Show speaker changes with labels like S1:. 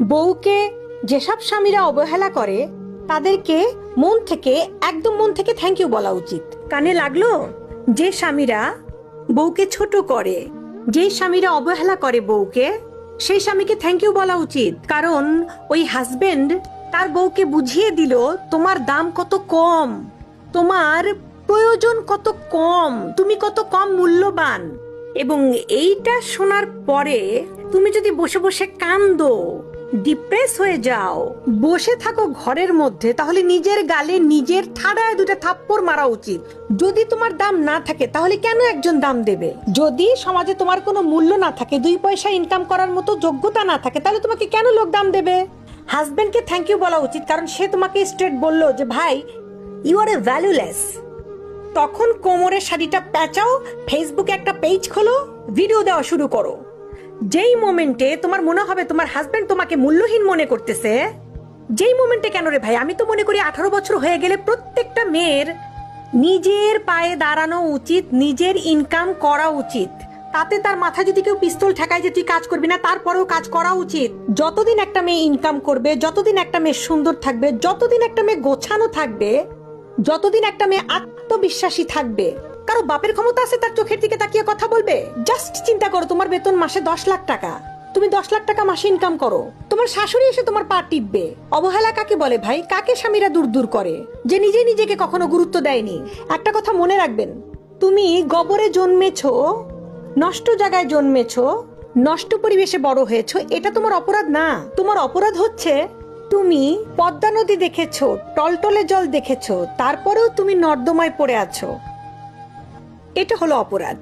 S1: বউকে যেসব স্বামীরা অবহেলা করে তাদেরকে মন থেকে, একদম মন থেকে থ্যাংক ইউ বলা উচিত। কানে লাগলো? যে স্বামীরা বউকে ছোট করে, যে স্বামীরা অবহেলা করে বউকে, সেই স্বামীকে থ্যাংক ইউ বলা উচিত। কারণ ওই হাজবেন্ড তার বউকে বুঝিয়ে দিল তোমার দাম কত কম, তোমার প্রয়োজন কত কম, তুমি কত কম মূল্যবান। এবং এইটা শোনার পরে তুমি যদি বসে বসে কান্দো, ডিপ্রেস হয়ে যাও, বসে থাকো ঘরের মধ্যে, তাহলে নিজের গালে নিজের ঠাড়ায় দুটো থাপ্পড় মারা উচিত। যদি তোমার দাম না থাকে তাহলে কেন একজন দাম দেবে? যদি সমাজে তোমার কোনো মূল্য না থাকে, 2 পয়সা ইনকাম করার মতো যোগ্যতা না থাকে, তাহলে তোমাকে কেন লোক দাম দেবে? হাজবেন্ডকে থ্যাংক ইউ বলা উচিত, কারণ সে তোমাকে স্ট্রেট বললো যে ভাই ইউ আর এ ভ্যালুলেস। তখন কোমরের শাড়িটা পেঁচাও, ফেসবুকে একটা পেজ খোলো, ভিডিও দেওয়া শুরু করো। যেই মোমেন্টে তোমার মনে হবে তোমার হাজবেন্ড তোমাকে মূল্যহীন মনে করতেছে, যেই মোমেন্টে, কেন রে ভাই, আমি তো মনে করি 18 বছর হয়ে গেলে প্রত্যেকটা মেয়ের নিজের পায়ে দাঁড়ানো উচিত, নিজের ইনকাম করা উচিত। তাতে তার মাথায় যদি কেউ পিস্তল ঠেকায় যে তুই কাজ করবি না, তারপরেও কাজ করা উচিত। যতদিন একটা মেয়ে ইনকাম করবে, যতদিন একটা মেয়ে সুন্দর থাকবে, যতদিন একটা মেয়ে গোছানো থাকবে, যতদিন একটা মেয়ে আত্মবিশ্বাসী থাকবে, কারো বাপের ক্ষমতা আছে তার চোখের দিকে তাকিয়ে কথা বলবে? জাস্ট চিন্তা করো, তোমার বেতন মাসে 10 লাখ টাকা, তুমি 10 লাখ টাকা মাসে ইনকাম করো, তোমার শাশুড়ি এসে তোমার পা টিপবে। অবহেলা কাকে বলে ভাই? কাকে স্বামীরা দূর দূর করে? যে নিজে নিজেকে কখনো গুরুত্ব দেয়নি। একটা কথা মনে রাখবেন, তুমি গবরে জন্মেছো, নষ্ট জায়গায় জন্মেছো, নষ্ট পরিবেশে বড় হয়েছো, এটা তোমার অপরাধ না। তোমার অপরাধ হচ্ছে তুমি পদ্মা নদী দেখেছো, টলটলে জল দেখেছো, তারপরেও তুমি নর্দমায় পড়ে আছো। এটা হলো অপরাধ।